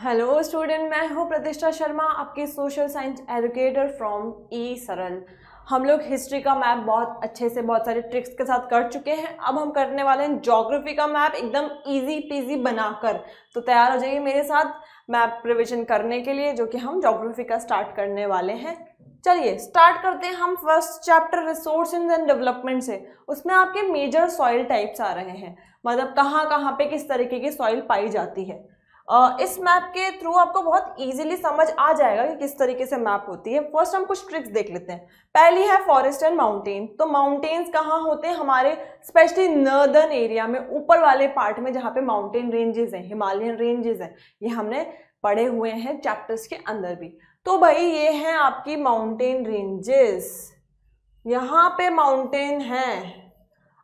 Hello student, मैं हूँ प्रतिष्ठा शर्मा, आपकी सोशल साइंस एजुकेटर फ्रॉम ई सरल। हम लोग हिस्ट्री का मैप बहुत अच्छे से बहुत सारे ट्रिक्स के साथ कर चुके हैं। अब हम करने वाले हैं ज्योग्राफी का मैप एकदम इजी पीजी बनाकर। तो तैयार हो जाइए मेरे साथ मैप रिविजन करने के लिए, जो कि हम ज्योग्राफी का स्टार्ट करने वाले हैं। चलिए स्टार्ट करते हैं हम first chapter resources and development से। उसमें आपके मेजर सॉइल टाइप्स आ रहे हैं, मतलब कहाँ कहाँ पे किस तरीके की सॉइल पाई जाती है। इस मैप के थ्रू आपको बहुत इजीली समझ आ जाएगा कि किस तरीके से मैप होती है। फर्स्ट हम कुछ ट्रिक्स देख लेते हैं। पहली है फॉरेस्ट एंड माउंटेन। तो माउंटेन्स कहाँ होते हैं? हमारे स्पेशली नॉर्दर्न एरिया में, ऊपर वाले पार्ट में, जहाँ पे माउंटेन रेंजेस हैं, हिमालयन रेंजेस हैं। ये हमने पढ़े हुए हैं चैप्टर्स के अंदर भी। तो भाई ये हैं आपकी माउंटेन रेंजेस, यहाँ पे माउंटेन है।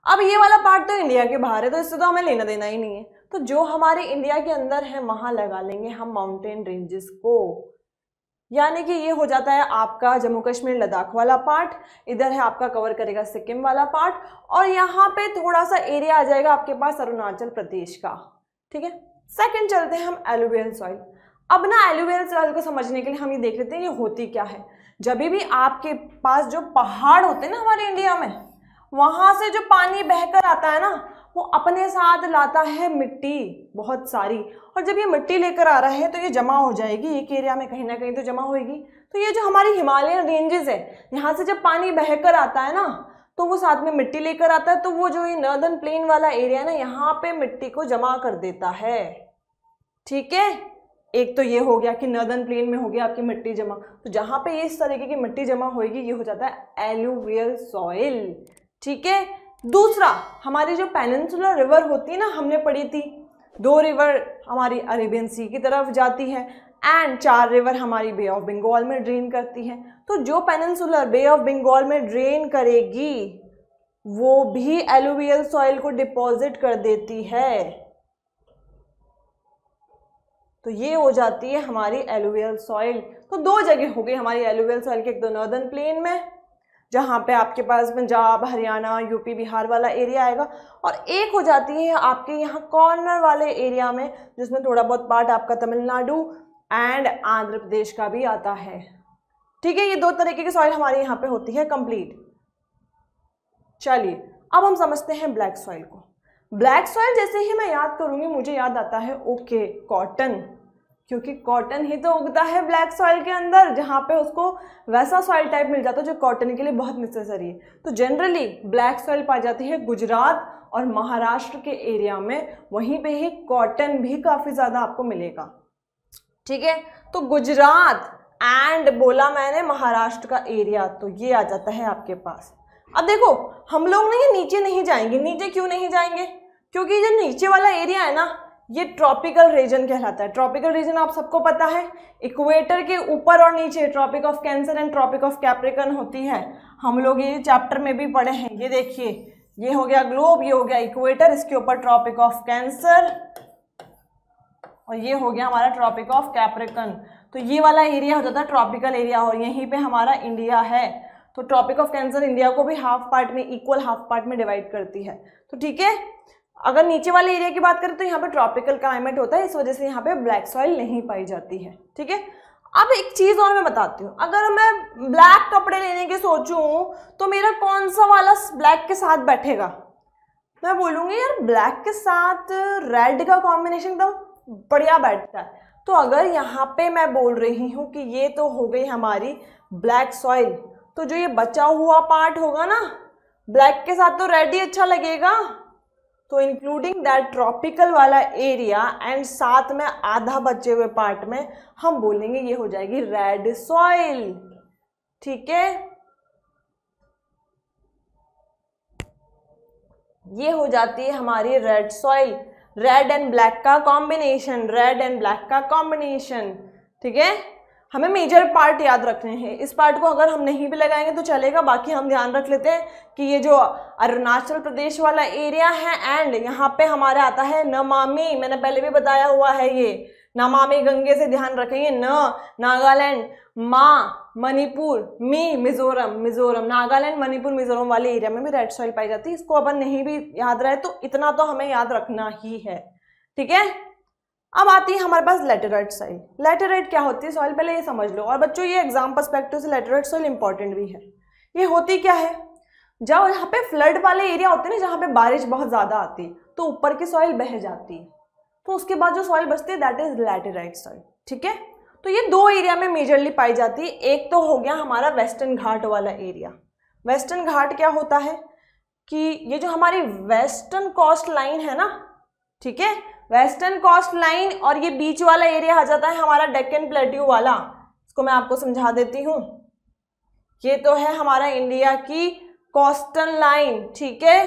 अब ये वाला पार्ट तो इंडिया के बाहर है, तो इससे तो हमें लेना देना ही नहीं है। तो जो हमारे इंडिया के अंदर है वहां लगा लेंगे हम माउंटेन रेंजेस को। यानी कि ये हो जाता है आपका जम्मू कश्मीर लद्दाख वाला पार्ट, इधर है आपका कवर करेगा सिक्किम वाला पार्ट, और यहाँ पे थोड़ा सा एरिया आ जाएगा आपके पास अरुणाचल प्रदेश का। ठीक है, सेकंड चलते हैं हम एलुवियल सॉइल। अब ना एलुवियल सॉइल को समझने के लिए हम ये देख लेते हैं ये होती क्या है। जब भी आपके पास जो पहाड़ होते हैं ना हमारे इंडिया में, वहां से जो पानी बहकर आता है ना, वो अपने साथ लाता है मिट्टी बहुत सारी। और जब ये मिट्टी लेकर आ रहा है तो ये जमा हो जाएगी एक एरिया में, कहीं ना कहीं तो जमा होगी। तो ये जो हमारी हिमालयन रेंजेस है, यहाँ से जब पानी बहकर आता है ना, तो वो साथ में मिट्टी लेकर आता है। तो वो जो ये नॉर्दर्न प्लेन वाला एरिया है ना, यहाँ पे मिट्टी को जमा कर देता है। ठीक है, एक तो ये हो गया कि नॉर्दर्न प्लेन में हो गया आपकी मिट्टी जमा। तो जहाँ पे इस तरीके की मिट्टी जमा होगी, ये हो जाता है एलुवियल सॉइल। ठीक है, दूसरा हमारी जो पेनिनसुलर रिवर होती है ना, हमने पढ़ी थी 2 रिवर हमारी अरेबियन सी की तरफ जाती है एंड 4 रिवर हमारी बे ऑफ बंगाल में ड्रेन करती है। तो जो पेनिनसुलर बे ऑफ बंगाल में ड्रेन करेगी वो भी एलुवियल सॉइल को डिपॉजिट कर देती है। तो ये हो जाती है हमारी एलुवियल सॉइल। तो 2 जगह हो गई हमारी एलुवियल सॉइल के, एक तो नॉर्दर्न प्लेन में जहाँ पे आपके पास पंजाब, हरियाणा, यूपी, बिहार वाला एरिया आएगा, और एक हो जाती है आपके यहाँ कॉर्नर वाले एरिया में, जिसमें थोड़ा बहुत पार्ट आपका तमिलनाडु एंड आंध्र प्रदेश का भी आता है। ठीक है, ये 2 तरीके की सॉइल हमारे यहाँ पे होती है कंप्लीट। चलिए अब हम समझते हैं ब्लैक सॉइल को। ब्लैक सॉइल जैसे ही मैं याद करूंगी मुझे याद आता है ओके कॉटन, क्योंकि कॉटन ही तो उगता है ब्लैक सॉइल के अंदर, जहाँ पे उसको वैसा सॉइल टाइप मिल जाता है जो कॉटन के लिए बहुत नेसेसरी है। तो जनरली ब्लैक सॉइल पाई जाती है गुजरात और महाराष्ट्र के एरिया में, वहीं पे ही कॉटन भी काफ़ी ज़्यादा आपको मिलेगा। ठीक है, तो गुजरात एंड बोला मैंने महाराष्ट्र का एरिया, तो ये आ जाता है आपके पास। अब देखो हम लोग ना ये नीचे नहीं जाएंगे। नीचे क्यों नहीं जाएंगे? क्योंकि जो नीचे वाला एरिया है ना, ये ट्रॉपिकल रीजन कहलाता है। ट्रॉपिकल रीजन आप सबको पता है, इक्वेटर के ऊपर और नीचे Tropic of Cancer and Tropic of Capricorn होती है। हम लोग ये चैप्टर में भी पढ़े हैं। ये देखिए, ये हो गया ग्लोब, ये हो गया इक्वेटर, इसके ऊपर ट्रॉपिक ऑफ कैंसर, और ये हो गया हमारा ट्रॉपिक ऑफ कैप्रिकन। तो ये वाला एरिया हो जाता है ट्रॉपिकल एरिया, और यहीं पे हमारा इंडिया है। तो ट्रॉपिक ऑफ कैंसर इंडिया को भी हाफ पार्ट में, इक्वल हाफ पार्ट में डिवाइड करती है। तो ठीक है, अगर नीचे वाले एरिया की बात करें तो यहाँ पे ट्रॉपिकल क्लाइमेट होता है, इस वजह से यहाँ पे ब्लैक सॉइल नहीं पाई जाती है। ठीक है, अब एक चीज और मैं बताती हूँ। अगर मैं ब्लैक कपड़े लेने की सोचूं तो मेरा कौन सा वाला ब्लैक के साथ बैठेगा? मैं बोलूंगी यार ब्लैक के साथ रेड का कॉम्बिनेशन एकदम बढ़िया बैठता है। तो अगर यहाँ पे मैं बोल रही हूँ कि ये तो हो गई हमारी ब्लैक सॉइल, तो जो ये बचा हुआ पार्ट होगा ना, ब्लैक के साथ तो रेड ही अच्छा लगेगा। तो इंक्लूडिंग दैट ट्रॉपिकल वाला एरिया एंड साथ में आधा बचे हुए पार्ट में हम बोलेंगे ये हो जाएगी रेड सॉइल। ठीक है, ये हो जाती है हमारी red soil. Red and black का कॉम्बिनेशन, रेड एंड ब्लैक का कॉम्बिनेशन। ठीक है, हमें मेजर पार्ट याद रखने हैं। इस पार्ट को अगर हम नहीं भी लगाएंगे तो चलेगा, बाकी हम ध्यान रख लेते हैं कि ये जो अरुणाचल प्रदेश वाला एरिया है एंड यहाँ पे हमारा आता है नमामि, मैंने पहले भी बताया हुआ है, ये नमामि गंगे से ध्यान रखेंगे। नागालैंड, मा मणिपुर, मिजोरम, नागालैंड, मणिपुर, मिजोरम वाले एरिया में भी रेड सॉइल पाई जाती है। इसको अपन नहीं भी याद रहे तो इतना तो हमें याद रखना ही है। ठीक है, अब आती है हमारे पास लैटेराइट सॉइल। लैटेराइट क्या होती है सॉइल, पहले ये समझ लो। और बच्चों ये एग्जाम पर्सपेक्टिव से लैटेराइट सॉइल इंपॉर्टेंट भी है। ये होती क्या है, जब यहाँ पे फ्लड वाले एरिया होते हैं ना, जहाँ पे बारिश बहुत ज्यादा आती है तो ऊपर की सॉइल बह जाती है, तो उसके बाद जो सॉइल बचती है दैट इज लैटेराइट सॉइल। ठीक है, तो ये दो एरिया में मेजरली पाई जाती है। एक तो हो गया हमारा वेस्टर्न घाट वाला एरिया। वेस्टर्न घाट क्या होता है कि ये जो हमारी वेस्टर्न कोस्ट लाइन है ना, ठीक है, वेस्टर्न कोस्ट लाइन और ये बीच वाला एरिया आ जाता है हमारा डेक्कन प्लेट्यू वाला। इसको मैं आपको समझा देती हूँ। ये तो है हमारा इंडिया की कोस्टल लाइन, ठीक है,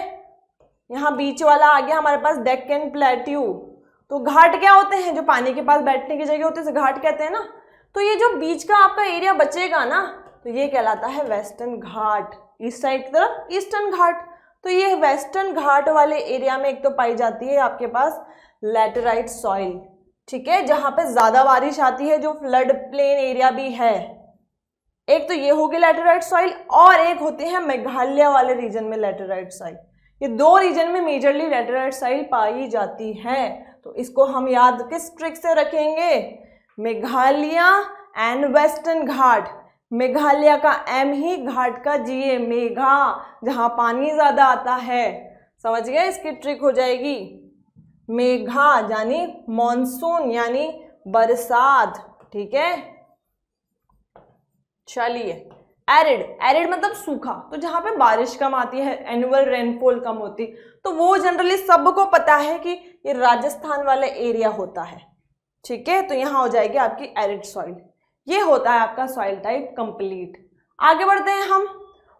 यहाँ बीच वाला आ गया हमारे पास डेक्कन प्लेट्यू। तो घाट क्या होते हैं, जो पानी के पास बैठने की जगह होती है, घाट कहते हैं ना। तो ये जो बीच का आपका एरिया बचेगा ना, तो ये कहलाता है वेस्टर्न घाट। ईस्ट साइड की तरफ ईस्टर्न घाट। तो ये वेस्टर्न घाट वाले एरिया में एक तो पाई जाती है आपके पास लैटेराइट सॉइल, ठीक है, जहां पे ज्यादा बारिश आती है, जो फ्लड प्लेन एरिया भी है। एक तो ये हो गई लैटेराइट सॉइल, और एक होती है मेघालय वाले रीजन में लैटेराइट सॉइल। ये दो रीजन में मेजरली लैटेराइट सॉइल पाई जाती है। तो इसको हम याद किस ट्रिक से रखेंगे, मेघालय एंड वेस्टर्न घाट। मेघालय का एम ही, घाट का जी है, मेघा, जहां पानी ज्यादा आता है। समझ गए, इसकी ट्रिक हो जाएगी मेघा यानी मॉनसून यानी बरसात। ठीक है, चलिए एरिड। एरिड मतलब सूखा, तो जहां पे बारिश कम आती है, एनुअल रेनफॉल कम होती, तो वो जनरली सबको पता है कि ये राजस्थान वाला एरिया होता है। ठीक है, तो यहां हो जाएगी आपकी एरिड सॉइल। ये होता है आपका सॉइल टाइप कंप्लीट। आगे बढ़ते हैं हम।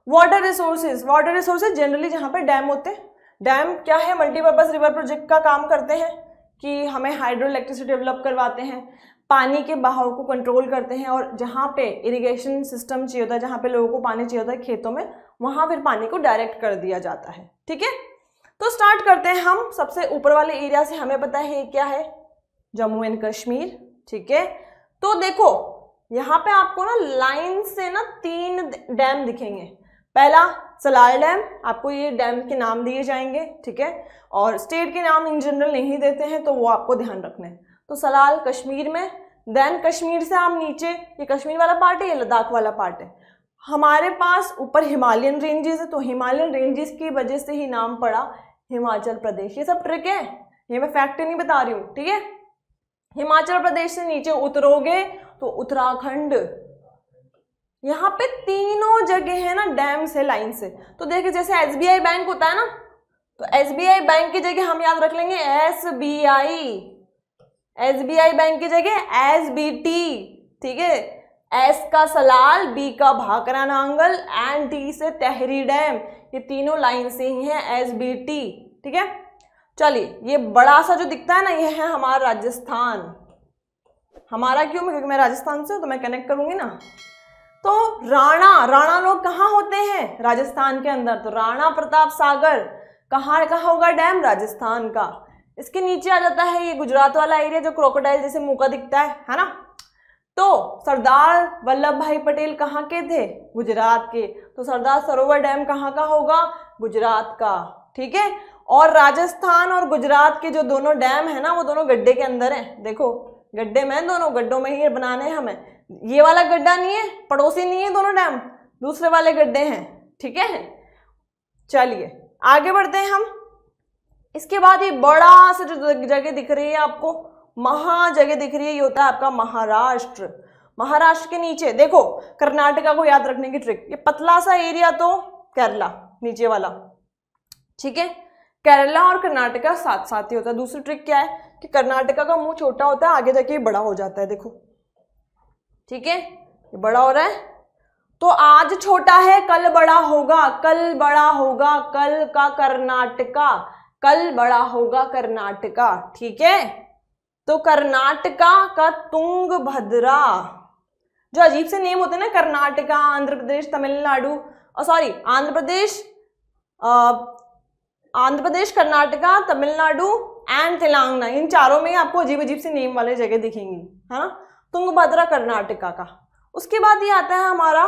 Water resources. Water resources generally जहां पे डैम होते हैं। डैम क्या है, मल्टीपर्पज रिवर प्रोजेक्ट का काम करते हैं कि हमें हाइड्रो इलेक्ट्रिसिटी डेवलप करवाते हैं, पानी के बहाव को कंट्रोल करते हैं, और जहाँ पे इरिगेशन सिस्टम चाहिए होता है, जहाँ पे लोगों को पानी चाहिए होता है खेतों में, वहां फिर पानी को डायरेक्ट कर दिया जाता है। ठीक है, तो स्टार्ट करते हैं हम सबसे ऊपर वाले एरिया से। हमें पता है क्या है, जम्मू एंड कश्मीर। ठीक है, तो देखो यहाँ पे आपको ना लाइन से ना 3 डैम दिखेंगे। पहला सलाल डैम, आपको ये डैम के नाम दिए जाएंगे। ठीक है, और स्टेट के नाम इन जनरल नहीं देते हैं, तो वो आपको ध्यान रखना है। तो सलाल कश्मीर में, देन कश्मीर से हम नीचे, ये कश्मीर वाला पार्ट है, ये लद्दाख वाला पार्ट है। हमारे पास ऊपर हिमालयन रेंजेस है, तो हिमालयन रेंजेस की वजह से ही नाम पड़ा हिमाचल प्रदेश। ये सब ट्रिक है, ये मैं फैक्ट नहीं बता रही हूँ। ठीक है, हिमाचल प्रदेश से नीचे उतरोगे तो उत्तराखंड। यहाँ पे तीनों जगह है ना डैम से, लाइन से। तो देखिए जैसे SBI बैंक होता है ना, तो SBI बैंक की जगह हम याद रख लेंगे SBI। SBI बैंक की जगह SBT। ठीक है, S का सलाल, B का भाखरा नांगल एंड T से तहरी डैम। ये तीनों लाइन से ही है SBT। ठीक है, चलिए ये बड़ा सा जो दिखता है ना, ये है हमारा राजस्थान। हमारा क्यों, क्योंकि मैं राजस्थान से हूं तो मैं कनेक्ट करूंगी ना। तो राणा लोग कहाँ होते हैं, राजस्थान के अंदर। तो राणा प्रताप सागर कहाँ होगा डैम, राजस्थान का। इसके नीचे आ जाता है ये गुजरात वाला एरिया, जो क्रोकोडाइल जैसे मुंह का दिखता है ना। तो सरदार वल्लभ भाई पटेल कहाँ के थे, गुजरात के। तो सरदार सरोवर डैम कहाँ का होगा, गुजरात का। ठीक है, और राजस्थान और गुजरात के जो दोनों डैम है ना, वो दोनों गड्ढे के अंदर है। देखो गड्ढे में, दोनों गड्ढों में ही बनाने हैं हमें। ये वाला गड्ढा नहीं है, पड़ोसी नहीं है दोनों डैम, दूसरे वाले गड्ढे हैं। ठीक है, चलिए आगे बढ़ते हैं हम। इसके बाद ये बड़ा सा जो जगह दिख रही है आपको, जगह दिख रही है, ये होता है आपका महाराष्ट्र। महाराष्ट्र के नीचे देखो कर्नाटका को याद रखने की ट्रिक, ये पतला सा एरिया तो केरला नीचे वाला। ठीक है, केरला और कर्नाटका साथ साथ ही होता है। दूसरी ट्रिक क्या है कि कर्नाटका का मुंह छोटा होता है, आगे जाके ये बड़ा हो जाता है। देखो, ठीक है, ये बड़ा हो रहा है। तो आज छोटा है, कल बड़ा होगा, कल बड़ा होगा, कल का कर्नाटका, कल बड़ा होगा कर्नाटका। ठीक है, तो कर्नाटका का तुंगभद्रा, जो अजीब से नेम होते हैं ना, कर्नाटका, आंध्र प्रदेश, तमिलनाडु, सॉरी आंध्र प्रदेश, कर्नाटका, तमिलनाडु एंड तेलंगाना, इन चारों में आपको अजीब अजीब से नेम वाले जगह दिखेंगी, है ना। तुंगभद्रा कर्नाटका का। उसके बाद ये आता है हमारा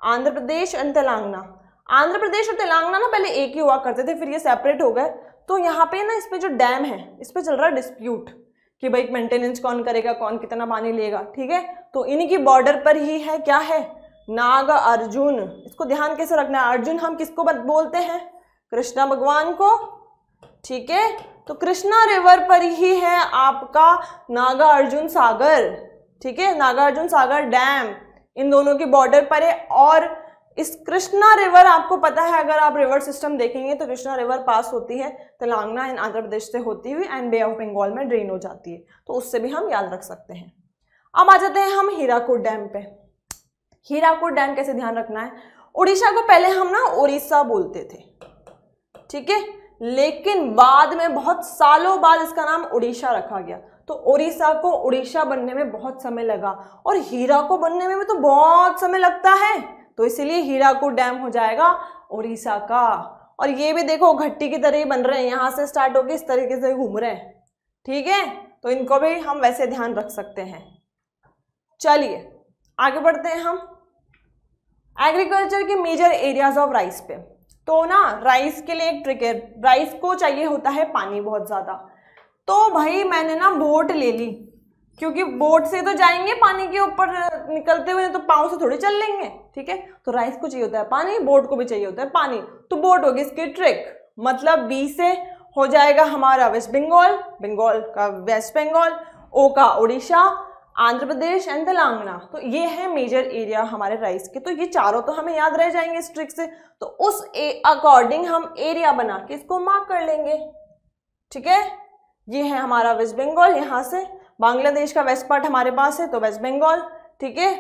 आंध्र प्रदेश एंड तेलंगाना। आंध्र प्रदेश और तेलंगाना ना पहले एक ही हुआ करते थे, फिर ये सेपरेट हो गए। तो यहाँ पे ना इस पे जो डैम है, इस पे चल रहा है डिस्प्यूट कि भाई मेंटेनेंस कौन करेगा, कौन कितना पानी लेगा, ठीक है। तो इन्हीं की बॉर्डर पर ही है, क्या है, नाग अर्जुन। इसको ध्यान कैसे रखना है, अर्जुन हम किसको बोलते हैं, कृष्णा भगवान को, ठीक है। तो कृष्णा रिवर पर ही है आपका नागा अर्जुन सागर, ठीक है, नागा अर्जुन सागर डैम इन दोनों की बॉर्डर पर है। और इस कृष्णा रिवर आपको पता है, अगर आप रिवर सिस्टम देखेंगे तो कृष्णा रिवर पास होती है तेलंगाना एंड आंध्र प्रदेश से होती हुई एंड बे ऑफ बंगाल में ड्रेन हो जाती है, तो उससे भी हम याद रख सकते हैं। अब आ जाते हैं हम हीराकुड डैम पे। हीराकुड डैम कैसे ध्यान रखना है, उड़ीसा को पहले हम ना उड़ीसा बोलते थे, ठीक है, लेकिन बाद में बहुत सालों बाद इसका नाम उड़ीसा रखा गया। तो उड़ीसा को उड़ीसा बनने में बहुत समय लगा और हीरा को बनने में भी तो बहुत समय लगता है, तो इसीलिए हीराकुड डैम हो जाएगा उड़ीसा का। और ये भी देखो घट्टी की तरह ही बन रहे हैं, यहां से स्टार्ट होकर इस तरीके से घूम रहे हैं, ठीक है, तो इनको भी हम वैसे ध्यान रख सकते हैं। चलिए आगे बढ़ते हैं हम एग्रीकल्चर के मेजर एरियाज ऑफ राइस पे। तो ना राइस के लिए एक ट्रिक है, राइस को चाहिए होता है पानी बहुत ज्यादा। तो भाई मैंने ना बोट ले ली, क्योंकि बोट से तो जाएंगे पानी के ऊपर निकलते हुए, तो पाँव से थोड़ी चल लेंगे, ठीक है। तो राइस को चाहिए होता है पानी, बोट को भी चाहिए होता है पानी, तो बोट होगी इसकी ट्रिक। मतलब बी से हो जाएगा हमारा वेस्ट बंगाल, बंगाल का वेस्ट बंगाल, ओ का उड़ीसा, आंध्र प्रदेश एंड तेलंगाना। तो ये है मेजर एरिया हमारे राइस के। तो ये चारों तो हमें याद रह जाएंगे इस ट्रिक से, तो उस अकॉर्डिंग हम एरिया बना के इसको मार्क कर लेंगे, ठीक है। ये है हमारा वेस्ट बंगाल, यहाँ से बांग्लादेश का वेस्ट पार्ट हमारे पास है तो वेस्ट बंगाल, ठीक है।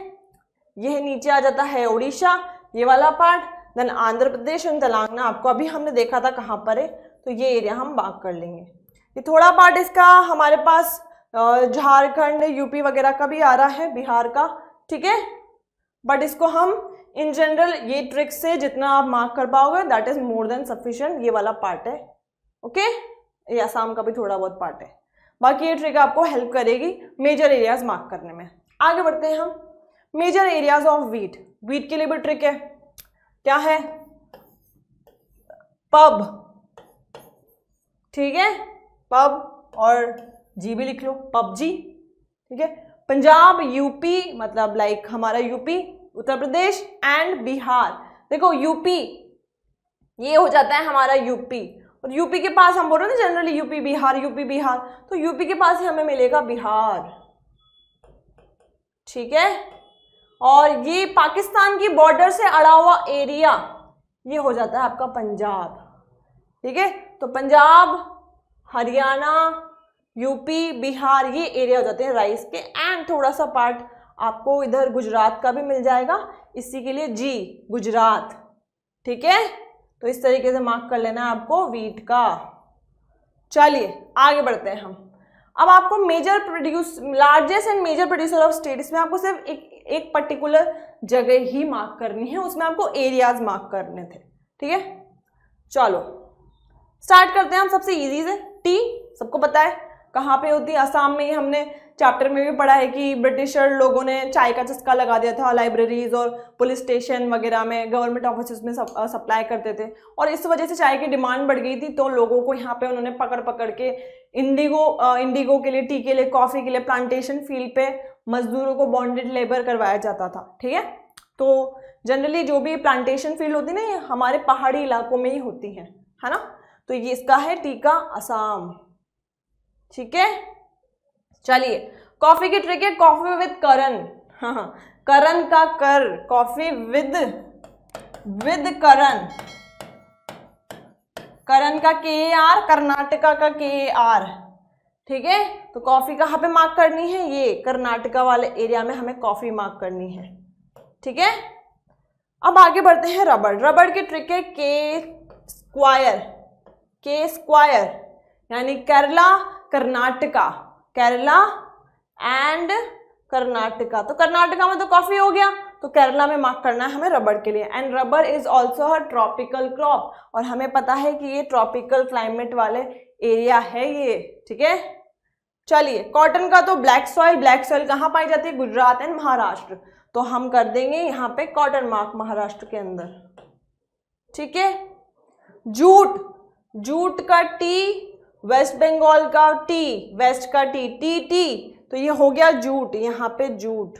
यह नीचे आ जाता है उड़ीसा, ये वाला part, then Andhra Pradesh and Telangana आपको अभी हमने देखा था कहाँ पर है, तो ये एरिया हम मार्क कर लेंगे। ये थोड़ा पार्ट इसका हमारे पास झारखंड यूपी वगैरह का भी आ रहा है, बिहार का, ठीक है, बट इसको हम इन जनरल ये ट्रिक से जितना आप मार्क कर पाओगे that is more than sufficient. ये वाला पार्ट है, ओके, ये असम का भी थोड़ा बहुत पार्ट है, बाकी ये ट्रिक आपको हेल्प करेगी मेजर एरियाज मार्क करने में। आगे बढ़ते हैं हम major areas of wheat. Wheat के लिए भी ट्रिक है, क्या है, पब, ठीक है, पब और जी भी लिख लो, पबजी, ठीक है। पंजाब, यूपी मतलब लाइक हमारा यूपी, उत्तर प्रदेश एंड बिहार। देखो यूपी ये हो जाता है हमारा यूपी, और यूपी के पास हम बोल रहे हैं ना generally UP Bihar, UP Bihar, तो यूपी के पास ही हमें मिलेगा बिहार, ठीक है। और ये पाकिस्तान की बॉर्डर से अड़ा हुआ एरिया ये हो जाता है आपका पंजाब, ठीक है। तो पंजाब, हरियाणा, यूपी, बिहार ये एरिया हो जाते हैं राइस के। एंड थोड़ा सा पार्ट आपको इधर गुजरात का भी मिल जाएगा, इसी के लिए जी गुजरात, ठीक है। तो इस तरीके से मार्क कर लेना है आपको व्हीट का। चलिए आगे बढ़ते हैं हम। अब आपको major produce largest and major producer of state, इसमें आपको सिर्फ एक पर्टिकुलर जगह ही मार्क करनी है, उसमें आपको एरियाज मार्क करने थे, ठीक है। चलो स्टार्ट करते हैं हम सबसे इजी से। टी सबको पता है कहाँ पे होती है, असम में। हमने चैप्टर में भी पढ़ा है कि ब्रिटिशर लोगों ने चाय का चस्का लगा दिया था लाइब्रेरीज और पुलिस स्टेशन वगैरह में, गवर्नमेंट ऑफिस में सप्लाई करते थे, और इस वजह से चाय की डिमांड बढ़ गई थी, तो लोगों को यहाँ पे उन्होंने पकड़ पकड़ के इंडिगो के लिए, टी के लिए, कॉफी के लिए प्लांटेशन फील्ड पे मजदूरों को बॉन्डेड लेबर करवाया जाता था, ठीक है। तो जनरली जो भी प्लांटेशन फील्ड होती है ना ये हमारे पहाड़ी इलाकों में ही होती है ना। तो ये इसका है टी का असम, ठीक है। चलिए कॉफी की ट्रिक है, कॉफी विद करण, हाँ करण का कर, कॉफी विद करण, करण का के आर, कर्नाटका का के आर, ठीक है। तो कॉफी कहाँ पे मार्क करनी है, ये कर्नाटका वाले एरिया में हमें कॉफी मार्क करनी है, ठीक है। अब आगे बढ़ते हैं रबड़। रबड़ की ट्रिक है के स्क्वायर, यानी केरला, कर्नाटका, केरला एंड कर्नाटका। तो कर्नाटका में तो कॉफी हो गया, तो केरला में मार्क करना है हमें रबड़ के लिए। एंड रबड़ is also a tropical crop, और हमें पता है कि ये ट्रॉपिकल क्लाइमेट वाले एरिया है ये, ठीक है। चलिए कॉटन का तो ब्लैक सॉइल कहाँ पाई जाती है, गुजरात एंड महाराष्ट्र, तो हम कर देंगे यहाँ पे कॉटन मार्क महाराष्ट्र के अंदर, ठीक है। जूट का टी, वेस्ट बंगाल का टी, वेस्ट का टी, टी, तो ये हो गया जूट, यहाँ पे जूट।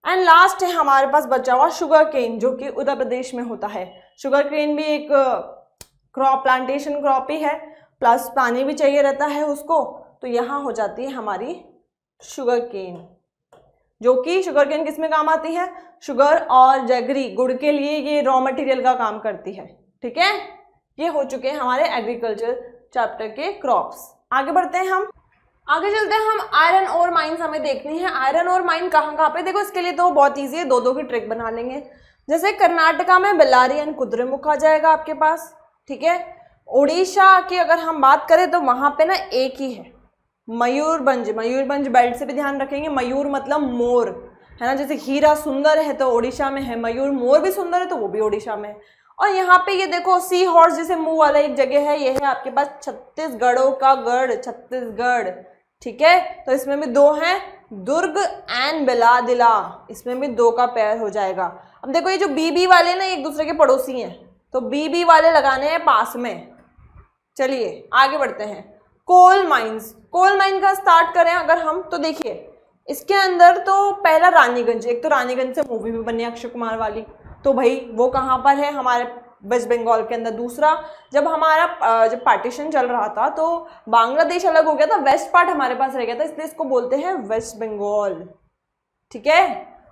एंड लास्ट है हमारे पास बचा हुआ शुगर केन, जो कि उत्तर प्रदेश में होता है। शुगर केन भी एक क्रॉप, प्लांटेशन क्रॉप ही है, प्लस पानी भी चाहिए रहता है उसको, तो यहाँ हो जाती है हमारी शुगर केन, जो कि शुगर केन किस में काम आती है? शुगर और जैगरी, गुड़ के लिए ये रॉ मटेरियल का काम करती है। ठीक है, ये हो चुके हैं हमारे एग्रीकल्चर चैप्टर के क्रॉप्स। आगे बढ़ते हैं, हम आगे चलते हैं। हम आयरन ओर माइंस हमें देखनी है। आयरन ओर माइन कहाँ पे? देखो इसके लिए तो बहुत ईजी है, दो की ट्रिक बना लेंगे। जैसे कर्नाटका में बेल्लारी एंड कुद्रेमुख आ जाएगा आपके पास। ठीक है, उड़ीसा की अगर हम बात करें तो वहां पे ना एक ही है, मयूरभंज। मयूरभंज बेल्ट से भी ध्यान रखेंगे, मयूर मतलब मोर है ना, जैसे हीरा सुंदर है तो उड़ीसा में है, मयूर मोर भी सुंदर है तो वो भी उड़ीसा में है। और यहाँ पे ये देखो सी हॉर्स जैसे मुंह वाला एक जगह है, ये है आपके पास छत्तीसगढ़ों का गढ़, छत्तीसगढ़। ठीक है, तो इसमें भी दो हैं, दुर्ग एंड बेलादिला, इसमें भी दो का पेयर हो जाएगा। अब देखो ये जो बीबी वाले ना एक दूसरे के पड़ोसी हैं, तो बीबी वाले लगाने हैं पास में। चलिए आगे बढ़ते हैं। कोल माइंस, कोल माइन का स्टार्ट करें अगर हम, तो देखिए इसके अंदर तो पहला रानीगंज, एक तो रानीगंज से मूवी भी बनी अक्षय कुमार वाली, तो भाई वो कहाँ पर है? हमारे वेस्ट बंगाल के अंदर। दूसरा, जब हमारा जब पार्टीशन चल रहा था तो बांग्लादेश अलग हो गया था, वेस्ट पार्ट हमारे पास रह गया था, इसलिए इसको बोलते हैं वेस्ट बंगाल। ठीक है,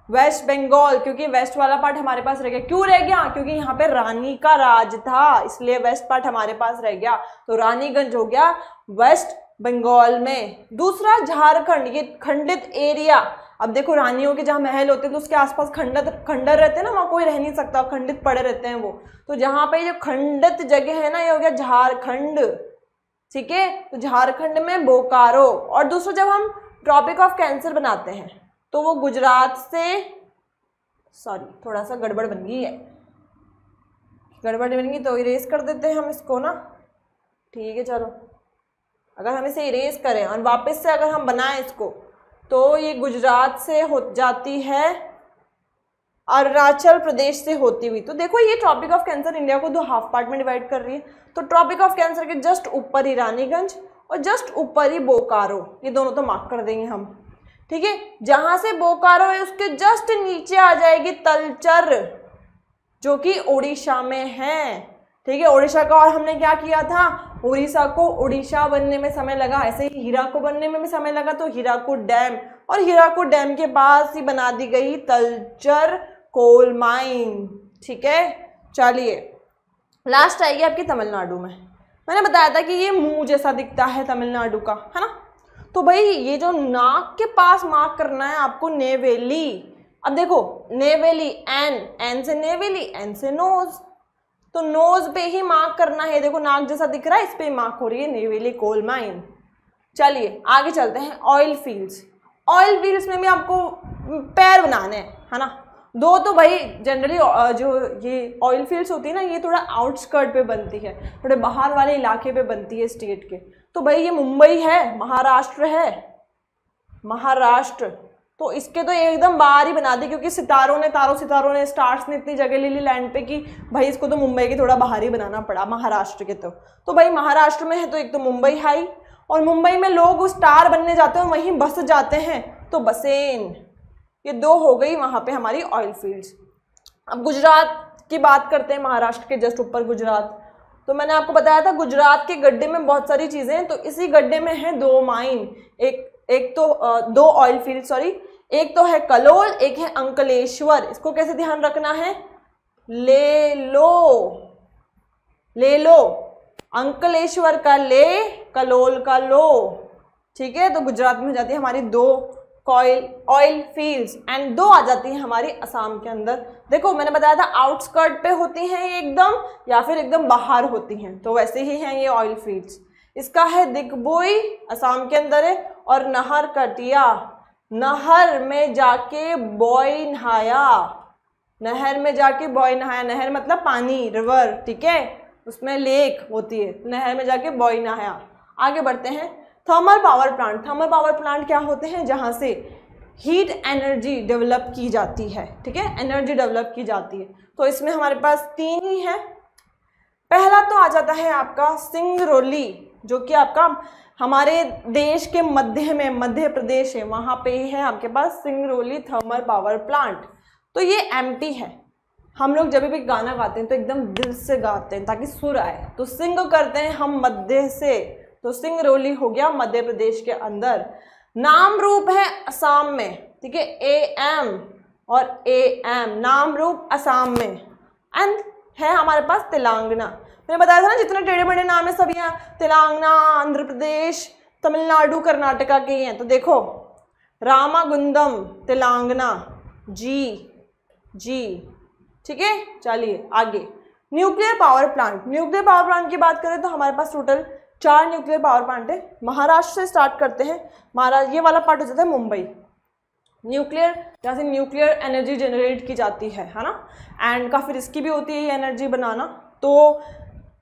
वेस्ट बंगाल, क्योंकि वेस्ट वाला पार्ट हमारे पास रह गया। क्यों रह गया? क्योंकि यहाँ पे रानी का राज था, इसलिए वेस्ट पार्ट हमारे पास रह गया, तो रानीगंज हो गया वेस्ट बंगाल में। दूसरा झारखंड, ये खंडित एरिया। अब देखो रानियों के जहाँ महल होते हैं तो उसके आसपास खंडर रहते हैं ना, वहाँ कोई रह नहीं सकता, खंडित पड़े रहते हैं वो, तो जहाँ पे जो खंडित जगह है ना, ये हो गया झारखंड। ठीक है, तो झारखंड में बोकारो। और दूसरा, जब हम ट्रॉपिक ऑफ कैंसर बनाते हैं तो वो गुजरात से, सॉरी थोड़ा सा गड़बड़ बन गई है, गड़बड़ बन गई तो इरेज कर देते हैं हम इसको ना। ठीक है, चलो अगर हम इसे इरेज करें और वापस से अगर हम बनाएं इसको, तो ये गुजरात से हो जाती है अरुणाचल प्रदेश से होती हुई। तो देखो ये ट्रॉपिक ऑफ कैंसर इंडिया को दो हाफ पार्ट में डिवाइड कर रही है, तो ट्रॉपिक ऑफ कैंसर के जस्ट ऊपर ही रानीगंज और जस्ट ऊपर ही बोकारो, ये दोनों तो मार्क कर देंगे हम। ठीक है, जहां से बोकारो है उसके जस्ट नीचे आ जाएगी तलचर, जो कि उड़ीसा में है। ठीक है, उड़ीसा का, और हमने क्या किया था, उड़ीसा को उड़ीसा बनने में समय लगा, ऐसे ही हीराकुद बनने में भी समय लगा, तो हीराकुद डैम, और हीराकुद डैम के पास ही बना दी गई तलचर कोल माइन। ठीक है, चलिए लास्ट आएगी आपकी तमिलनाडु में। मैंने बताया था कि ये मुंह जैसा दिखता है तमिलनाडु का, है ना, तो भाई ये जो नाक के पास मार्क करना है आपको, नेवेली। अब देखो नेवेली, एन से नेवेली, एन से नोज, तो नोज पे ही मार्क करना है। देखो नाक जैसा दिख रहा है, इस पे मार्क हो रही है नेवेली कोल माइन। चलिए आगे चलते हैं। ऑयल फील्ड्स, ऑयल फील्ड्स में भी आपको पैर बनाने हैं, है ना, दो। तो भाई जनरली जो ये ऑयल फील्ड्स होती है ना, ये थोड़ा आउटस्कर्ट पे बनती है, थोड़े बाहर वाले इलाके पे बनती है स्टेट के। तो भाई ये मुंबई है, महाराष्ट्र है, महाराष्ट्र, तो इसके तो एकदम बाहर ही बना दी, क्योंकि सितारों ने स्टार्स ने इतनी जगह ले ली लैंड पे कि भाई इसको तो मुंबई के थोड़ा बाहर ही बनाना पड़ा, महाराष्ट्र के। तो भाई महाराष्ट्र में है तो एक तो मुंबई हाई, और मुंबई में लोग स्टार बनने जाते हैं और वहीं बस जाते हैं, तो बसेन। ये दो हो गई वहाँ पे हमारी ऑयल फील्ड्स। अब गुजरात की बात करते हैं, महाराष्ट्र के जस्ट ऊपर गुजरात। तो मैंने आपको बताया था गुजरात के गड्ढे में बहुत सारी चीज़ें हैं, तो इसी गड्ढे में है दो माइन, एक तो दो ऑयल फील्ड, सॉरी, एक तो है कलोल, एक है अंकलेश्वर। इसको कैसे ध्यान रखना है, ले लो, अंकलेश्वर का ले, कलोल का लो। ठीक है, तो गुजरात में हो जाती है हमारी दो ऑयल फील्ड्स, एंड दो आ जाती हैं हमारी असम के अंदर। देखो मैंने बताया था आउटस्कर्ट पे होती हैं ये एकदम, या फिर एकदम बाहर होती हैं, तो वैसे ही हैं ये ऑयल फील्ड्स। इसका है दिग्बोई, असम के अंदर है, और नहर कटिया, नहर में जाके बॉय नहाया, नहर में जाके बॉय नहाया, नहर मतलब पानी, रिवर। ठीक है, उसमें लेक होती है, नहर में जाके बॉय नहाया। आगे बढ़ते हैं। Thermal power plant, thermal power plant क्या होते हैं, जहाँ से हीट एनर्जी डेवलप की जाती है। ठीक है, एनर्जी डेवलप की जाती है, तो इसमें हमारे पास तीन ही है। पहला तो आ जाता है आपका सिंगरौली, जो कि आपका हमारे देश के मध्य में मध्य प्रदेश है, वहाँ पे है आपके पास सिंगरौली थर्मल पावर प्लांट। तो ये एमपी है। हम लोग जब भी गाना गाते हैं तो एकदम दिल से गाते हैं ताकि सुर आए, तो सिंग करते हैं हम मध्य से, तो सिंगरौली हो गया मध्य प्रदेश के अंदर। नाम रूप है असम में, ठीक है, AM और AM नाम रूप असम में। एंड है हमारे पास तेलंगाना। मैंने बताया था ना जितने टेढ़े मेढ़े नाम है सब यहाँ तेलंगाना, आंध्र प्रदेश, तमिलनाडु, कर्नाटका के हैं। तो देखो रामागुंडम तेलंगाना, जी, ठीक है। चलिए आगे, nuclear power plant. Nuclear power plant की बात करें तो हमारे पास टोटल 4 न्यूक्लियर पावर प्लांट है। महाराष्ट्र से स्टार्ट करते हैं, महाराष्ट्र ये वाला पार्ट हो जाता है मुंबई। न्यूक्लियर, जहाँ से न्यूक्लियर एनर्जी जनरेट की जाती है ना, एंड काफ़ी रिस्की भी होती है ये एनर्जी बनाना। तो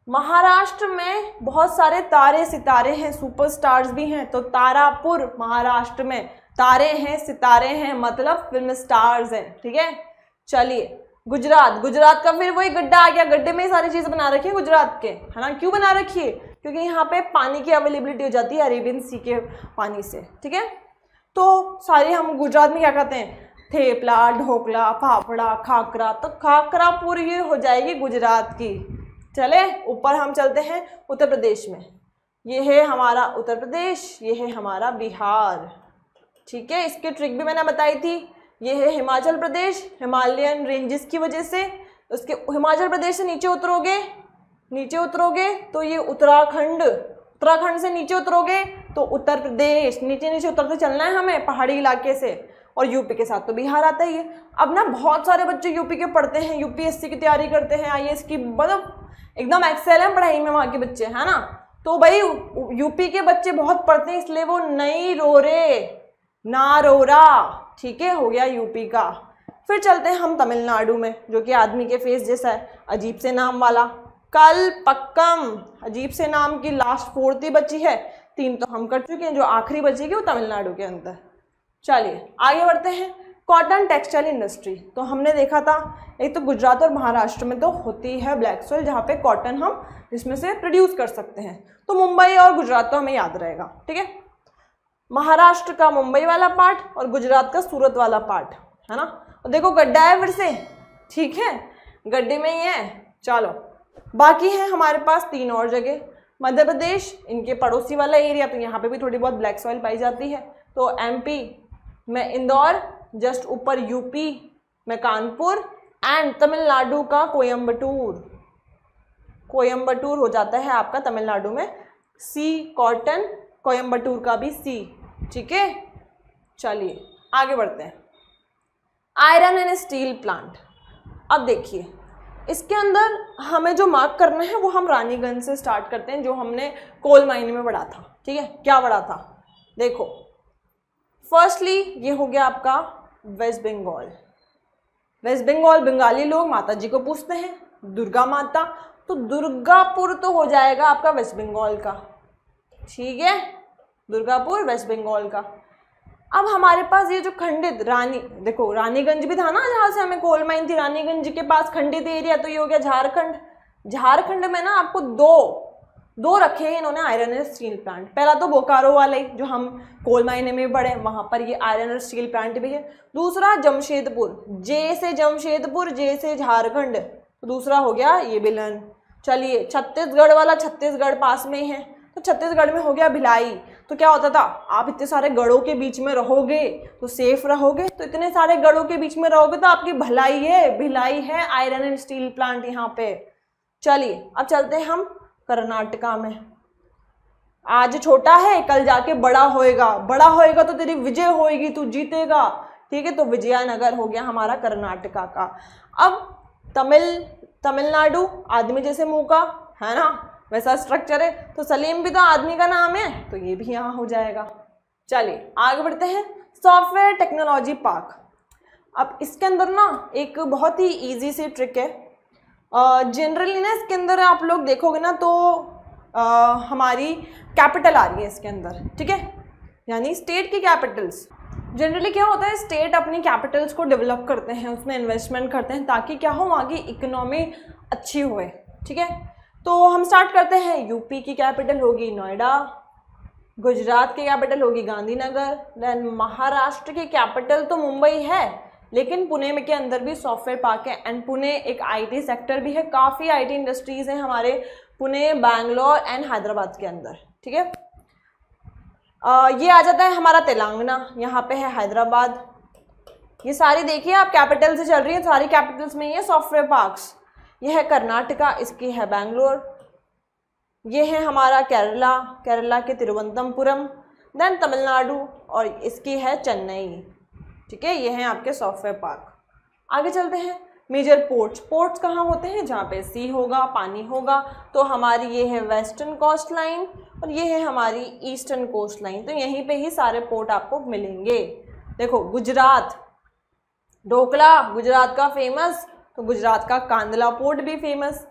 महाराष्ट्र में बहुत सारे तारे सितारे हैं, सुपरस्टार्स भी हैं। तो तारापुर महाराष्ट्र में तारे हैं, सितारे हैं, मतलब फिल्म स्टार्स हैं, ठीक है। चलिए गुजरात, गुजरात का फिर वही गड्ढा आ गया, गड्ढे में ही सारी चीज़ बना रखी है गुजरात के, है ना। क्यों बना रखी है? क्योंकि यहाँ पे पानी की अवेलेबिलिटी हो जाती है अरेबियन सी के पानी से, ठीक है। तो सारे हम गुजरात में क्या कहते हैं, थेपला, ढोकला, फाफड़ा, खाकरा। तो खाकरापुर ये हो जाएगी गुजरात की। चले ऊपर हम चलते हैं उत्तर प्रदेश में। ये है हमारा उत्तर प्रदेश, ये है हमारा बिहार, ठीक है। इसकी ट्रिक भी मैंने बताई थी। ये है हिमाचल प्रदेश, हिमालयन रेंजेस की वजह से। उसके हिमाचल प्रदेश से नीचे उतरोगे तो ये उत्तराखंड, उत्तराखंड से नीचे उतरोगे तो उत्तर प्रदेश, नीचे नीचे उतरते चलना है हमें पहाड़ी इलाके से। और यूपी के साथ तो बिहार आता ही है। अब ना बहुत सारे बच्चे यूपी के पढ़ते हैं, यूपीएससी की तैयारी करते हैं, IAS की, मतलब एकदम एक्सेल है पढ़ाई में वहाँ के बच्चे, है ना। तो भाई यूपी के बच्चे बहुत पढ़ते हैं, इसलिए वो नहीं रो रे ना रो रहा, ठीक है, हो गया यूपी का। फिर चलते हैं हम तमिलनाडु में, जो कि आदमी के फेस जैसा है, अजीब से नाम वाला। कल पक्कम, अजीब से नाम की लास्ट 4th ही बची है, 3 तो हम कर चुके हैं, जो आखिरी बचेगी वो तमिलनाडु के अंदर। चलिए आगे बढ़ते हैं। कॉटन टेक्सटाइल इंडस्ट्री, तो हमने देखा था एक तो गुजरात और महाराष्ट्र में तो होती है ब्लैक सॉइल, जहाँ पे कॉटन हम इसमें से प्रोड्यूस कर सकते हैं। तो मुंबई और गुजरात तो हमें याद रहेगा, ठीक है। महाराष्ट्र का मुंबई वाला पार्ट और गुजरात का सूरत वाला पार्ट, है ना। और देखो गड्ढा है फिर से, ठीक है, गड्ढे में ही है। चलो बाकी है हमारे पास 3 और जगह। मध्य प्रदेश, इनके पड़ोसी वाला एरिया, तो यहाँ पे भी थोड़ी बहुत ब्लैक सॉइल पाई जाती है। तो MP में इंदौर, जस्ट ऊपर यूपी में कानपुर, एंड तमिलनाडु का कोयम्बटूर हो जाता है आपका तमिलनाडु में। C कॉटन, कोयम्बटूर का भी C, ठीक है। चलिए आगे बढ़ते हैं। Iron and steel plant. अब देखिए इसके अंदर हमें जो मार्क करना है वो हम रानीगंज से स्टार्ट करते हैं, जो हमने कोल माइन में पढ़ा था, ठीक है। क्या पढ़ा था देखो, फर्स्टली ये हो गया आपका वेस्ट बंगाल। वेस्ट बंगाल, बंगाली लोग माता जी को पूछते हैं दुर्गा माता, तो दुर्गापुर तो हो जाएगा आपका वेस्ट बंगाल का, ठीक है, दुर्गापुर वेस्ट बंगाल का। अब हमारे पास ये जो खंडित देखो रानीगंज भी था ना, जहाँ से हमें कोल माइन थी, रानीगंज के पास खंडित एरिया, तो ये हो गया झारखंड। झारखंड में ना आपको दो रखे हैं इन्होंने आयरन एंड स्टील प्लांट। पहला तो बोकारो वाले जो हम कोल माइन में पढ़े, वहाँ पर ये आयरन एंड स्टील प्लांट भी है। दूसरा जमशेदपुर, जे से जमशेदपुर, जे से झारखंड, तो दूसरा हो गया ये बिलन। चलिए छत्तीसगढ़ वाला, छत्तीसगढ़ पास में है, तो छत्तीसगढ़ में हो गया भिलाई। तो क्या होता था, आप इतने सारे गढ़ों के बीच में रहोगे तो सेफ रहोगे, तो इतने सारे गढ़ों के बीच में रहोगे तो आपकी भलाई है, भिलाई है आयरन एंड स्टील प्लांट यहाँ पे। चलिए अब चलते हैं हम कर्नाटका में। आज छोटा है कल जाके बड़ा होएगा तो तेरी विजय होएगी, तू जीतेगा, ठीक है। तो विजयनगर हो गया हमारा कर्नाटका का। अब तमिलनाडु, आदमी जैसे मुंह का, है ना, वैसा स्ट्रक्चर है, तो सलीम भी तो आदमी का नाम है, तो ये भी यहाँ हो जाएगा। चलिए आगे बढ़ते हैं। Software technology park. अब इसके अंदर ना एक बहुत ही इजी सी ट्रिक है। जनरली ना इसके अंदर आप लोग देखोगे ना तो हमारी कैपिटल आ रही है इसके अंदर, ठीक है, यानी स्टेट की कैपिटल्स। जनरली क्या होता है, स्टेट अपनी कैपिटल्स को डेवलप करते हैं, उसमें इन्वेस्टमेंट करते हैं ताकि क्या हो, वहाँ की इकोनॉमी अच्छी होए, ठीक है। तो हम स्टार्ट करते हैं। यूपी की कैपिटल होगी नोएडा, गुजरात की कैपिटल होगी गांधीनगर, देन महाराष्ट्र की कैपिटल तो मुंबई है, लेकिन पुणे में के अंदर भी सॉफ्टवेयर पार्क है एंड पुणे एक आईटी सेक्टर भी है, काफ़ी आईटी इंडस्ट्रीज हैं हमारे पुणे, बैंगलोर एंड हैदराबाद के अंदर, ठीक है। ये आ जाता है हमारा तेलंगाना, यहाँ पे है हैदराबाद। ये सारी देखिए आप कैपिटल से चल रही है, सारी कैपिटल्स में ये सॉफ्टवेयर पार्क्स। ये है कर्नाटका, इसकी है बैंगलोर। ये है हमारा केरला, केरला के तिरुवनंतपुरम, देन तमिलनाडु और इसकी है चेन्नई, ठीक है। ये हैं आपके सॉफ्टवेयर पार्क। आगे चलते हैं। मेजर पोर्ट्स, पोर्ट्स कहाँ होते हैं? जहाँ पे सी होगा, पानी होगा। तो हमारी ये है वेस्टर्न कोस्ट लाइन और ये है हमारी ईस्टर्न कोस्ट लाइन, तो यहीं पे ही सारे पोर्ट आपको मिलेंगे। देखो गुजरात, ढोकला गुजरात का फेमस, तो गुजरात का कांदला पोर्ट भी फेमस,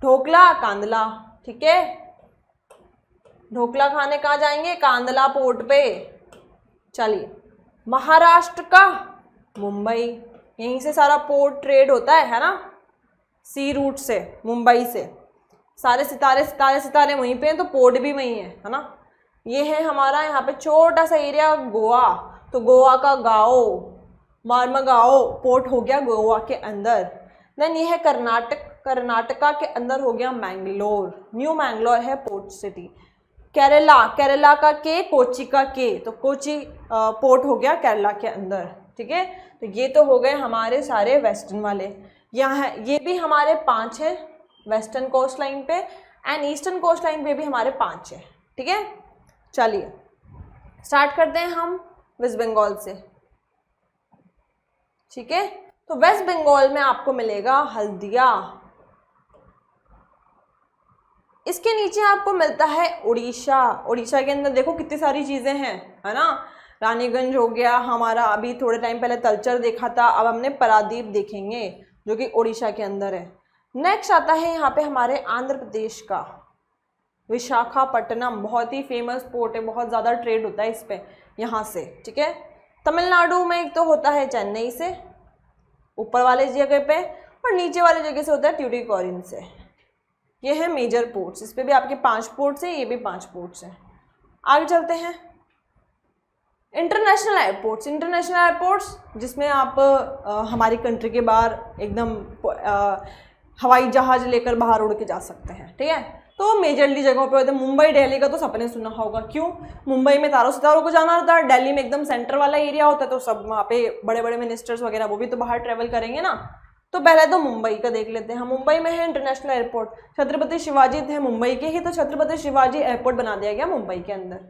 ढोकला कांदला, ठीक है। ढोकला खाने कहाँ जाएंगे? कांदला पोर्ट पे। चलिए, महाराष्ट्र का मुंबई, यहीं से सारा पोर्ट ट्रेड होता है ना, सी रूट से, मुंबई से सारे सितारे वहीं पे हैं, तो पोर्ट भी वहीं है ना। ये है हमारा यहाँ पे छोटा सा एरिया गोवा, तो गोवा का गाओ, मार्मगाओ पोर्ट हो गया गोवा के अंदर। देन ये है कर्नाटक, कर्नाटका के अंदर हो गया मैंगलोर, न्यू मैंगलोर है पोर्ट सिटी। केरला, केरला का के, कोची का के, तो कोची पोर्ट हो गया केरला के अंदर, ठीक है। तो ये तो हो गए हमारे सारे वेस्टर्न वाले। यहाँ है, ये भी हमारे 5 हैं वेस्टर्न कोस्ट लाइन पे एंड ईस्टर्न कोस्ट लाइन पे भी हमारे 5 हैं, ठीक है। चलिए स्टार्ट करते हैं हम वेस्ट बंगाल से, ठीक है। तो वेस्ट बंगाल में आपको मिलेगा हल्दिया, इसके नीचे आपको मिलता है उड़ीसा। उड़ीसा के अंदर देखो कितनी सारी चीजें हैं, है ना। रानीगंज हो गया हमारा, अभी थोड़े टाइम पहले तलचर देखा था, अब हमने पारादीप देखेंगे जो कि उड़ीसा के अंदर है। नेक्स्ट आता है यहाँ पे हमारे आंध्र प्रदेश का विशाखापट्टनम, बहुत ही फेमस पोर्ट है, बहुत ज़्यादा ट्रेड होता है इस पे यहाँ से, ठीक है। तमिलनाडु में एक तो होता है चेन्नई से ऊपर वाले जगह पे, और नीचे वाली जगह से होता है ट्यूटिकोरिन से। ये है मेजर पोर्ट्स, इस पे भी आपके 5 पोर्ट्स हैं, ये भी 5 पोर्ट्स हैं। आगे चलते हैं इंटरनेशनल एयरपोर्ट्स। इंटरनेशनल एयरपोर्ट्स जिसमें आप हमारी कंट्री के बाहर एकदम हवाई जहाज लेकर बाहर उड़ के जा सकते हैं, ठीक है। तो मेजरली जगहों पे होते हैं। मुंबई दिल्ली का तो सबने सुना होगा, क्यों? मुंबई में तारों सितारों को जाना होता है, दिल्ली में एकदम सेंटर वाला एरिया होता है, तो सब वहाँ पे बड़े बड़े मिनिस्टर्स वगैरह वो भी तो बाहर ट्रेवल करेंगे ना। तो पहले तो मुंबई का देख लेते हैं। मुंबई में है इंटरनेशनल एयरपोर्ट, छत्रपति शिवाजी थे मुंबई के ही, तो छत्रपति शिवाजी एयरपोर्ट बना दिया गया मुंबई के अंदर।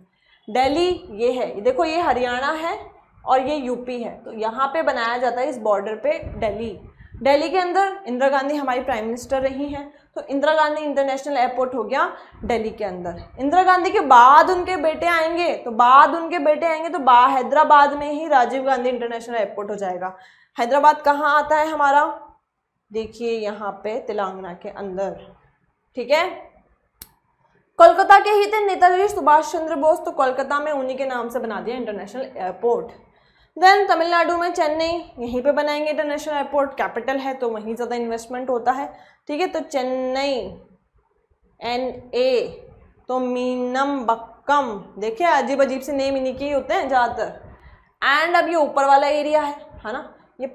दिल्ली ये है, देखो ये हरियाणा है और ये यूपी है, तो यहाँ पे बनाया जाता है इस बॉर्डर पे दिल्ली। दिल्ली के अंदर इंदिरा गांधी हमारी प्राइम मिनिस्टर रही हैं, तो इंदिरा गांधी इंटरनेशनल एयरपोर्ट हो गया दिल्ली के अंदर। इंदिरा गांधी के बाद उनके बेटे आएंगे, तो हैदराबाद में ही राजीव गांधी इंटरनेशनल एयरपोर्ट हो जाएगा। हैदराबाद कहाँ आता है हमारा? देखिए यहाँ पे तेलंगाना के अंदर, ठीक है। कोलकाता के ही थे नेताजी सुभाष चंद्र बोस, तो कोलकाता में उन्हीं के नाम से बना दिया इंटरनेशनल एयरपोर्ट। देन तमिलनाडु में चेन्नई, यहीं पे बनाएंगे इंटरनेशनल एयरपोर्ट, कैपिटल है तो वहीं ज़्यादा इन्वेस्टमेंट होता है, ठीक है। तो चेन्नई NA, तो मीनमबक्कम, देखिए अजीब अजीब से नेम इन्हीं के ही होते हैं ज़्यादातर। एंड अब ये ऊपर वाला एरिया है ना, ये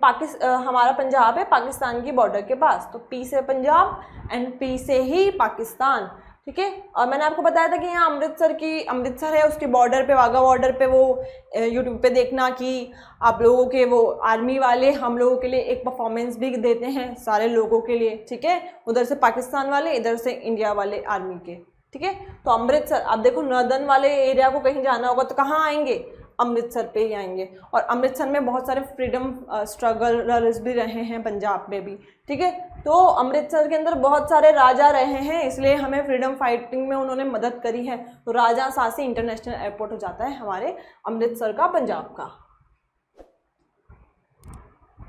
हमारा पंजाब है पाकिस्तान की बॉर्डर के पास, तो P से पंजाब एंड P से ही पाकिस्तान, ठीक है। और मैंने आपको बताया था कि यहाँ अमृतसर है, उसके बॉर्डर पे, वाघा बॉर्डर पे, वो यूट्यूब पे देखना कि आप लोगों के वो आर्मी वाले हम लोगों के लिए एक परफॉर्मेंस भी देते हैं सारे लोगों के लिए, ठीक है। उधर से पाकिस्तान वाले, इधर से इंडिया वाले आर्मी के, ठीक है। तो अमृतसर, आप देखो नॉर्दर्न वाले एरिया को कहीं जाना होगा तो कहाँ आएंगे? अमृतसर पे ही आएंगे। और अमृतसर में बहुत सारे फ्रीडम स्ट्रगलर्स भी रहे हैं, पंजाब में भी, ठीक है। तो अमृतसर के अंदर बहुत सारे राजा रहे हैं, इसलिए हमें फ्रीडम फाइटिंग में उन्होंने मदद करी है। तो राजा सासी इंटरनेशनल एयरपोर्ट हो जाता है हमारे अमृतसर का, पंजाब का।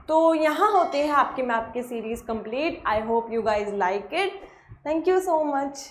तो यहाँ होते हैं आपकी मैप की series complete. I hope you guys like it. Thank you so much.